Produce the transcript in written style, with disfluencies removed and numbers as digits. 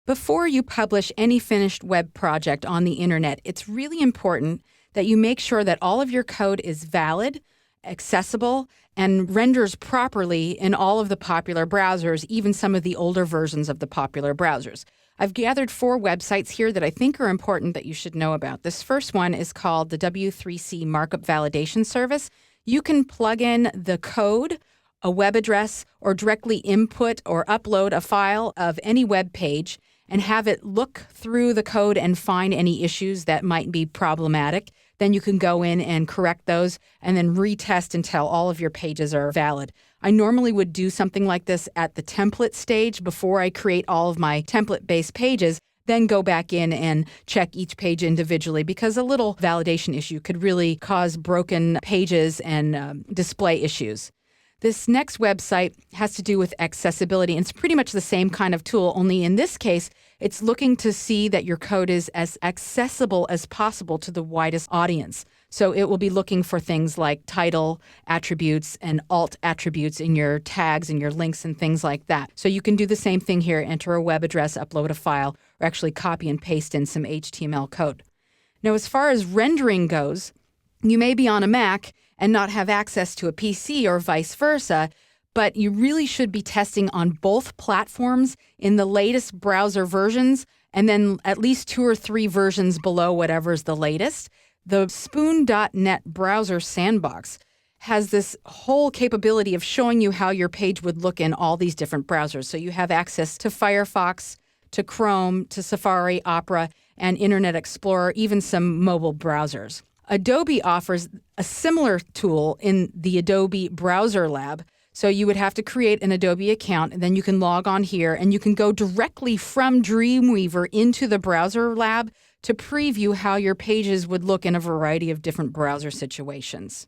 Before you publish any finished web project on the internet, it's really important that you make sure that all of your code is valid, accessible, and renders properly in all of the popular browsers, even some of the older versions of the popular browsers. I've gathered 4 websites here that I think are important that you should know about. This first one is called the W3C Markup Validation Service. You can plug in the code, a web address, or directly input or upload a file of any web page and have it look through the code and find any issues that might be problematic. Then you can go in and correct those and then retest until all of your pages are valid. I normally would do something like this at the template stage before I create all of my template-based pages, then go back in and check each page individually because a little validation issue could really cause broken pages and display issues. This next website has to do with accessibility, and it's pretty much the same kind of tool, only in this case, it's looking to see that your code is as accessible as possible to the widest audience. So it will be looking for things like title attributes and alt attributes in your tags and your links and things like that. So you can do the same thing here, enter a web address, upload a file, or actually copy and paste in some HTML code. Now, as far as rendering goes, you may be on a Mac and not have access to a PC or vice versa, but you really should be testing on both platforms in the latest browser versions and then at least 2 or 3 versions below whatever's the latest. The Spoon.net browser sandbox has this whole capability of showing you how your page would look in all these different browsers. So you have access to Firefox, to Chrome, to Safari, Opera, and Internet Explorer, even some mobile browsers. Adobe offers a similar tool in the Adobe Browser Lab. So you would have to create an Adobe account, and then you can log on here, and you can go directly from Dreamweaver into the Browser Lab to preview how your pages would look in a variety of different browser situations.